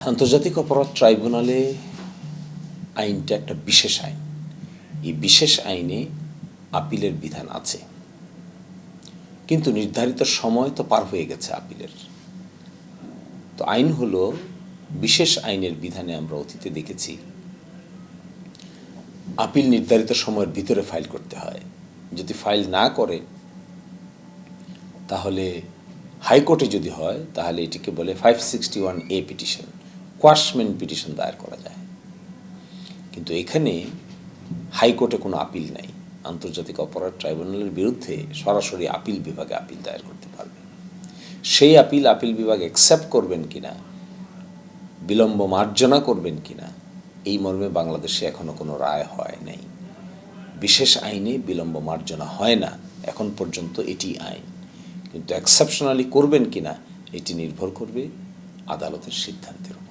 আন্তর্জাতিক অপরাধ ট্রাইব্যুনালে আইনটা একটা বিশেষ আইন। এই বিশেষ আইনে আপিলের বিধান আছে, কিন্তু নির্ধারিত সময় তো পার হয়ে গেছে আপিলের। তো আইন হলো, বিশেষ আইনের বিধানে আমরা অতীতে দেখেছি আপিল নির্ধারিত সময়ের ভিতরে ফাইল করতে হয়। যদি ফাইল না করে তাহলে হাইকোর্টে যদি হয় তাহলে এটিকে বলে 561A পিটিশন, কোয়াশমেন্ট পিটিশন দায়ের করা যায়। কিন্তু এখানে হাইকোর্টে কোনো আপিল নাই। আন্তর্জাতিক অপরাধ ট্রাইব্যুনালের বিরুদ্ধে সরাসরি আপিল বিভাগে আপিল দায়ের করতে পারবে। সেই আপিল বিভাগ অ্যাকসেপ্ট করবেন কিনা, বিলম্ব মার্জনা করবেন কিনা, এই মর্মে বাংলাদেশে এখনো কোনো রায় হয় নাই। বিশেষ আইনে বিলম্ব মার্জনা হয় না এখন পর্যন্ত, এটি আইন। কিন্তু এক্সেপশনালি করবেন কিনা এটি নির্ভর করবে আদালতের সিদ্ধান্তের উপর।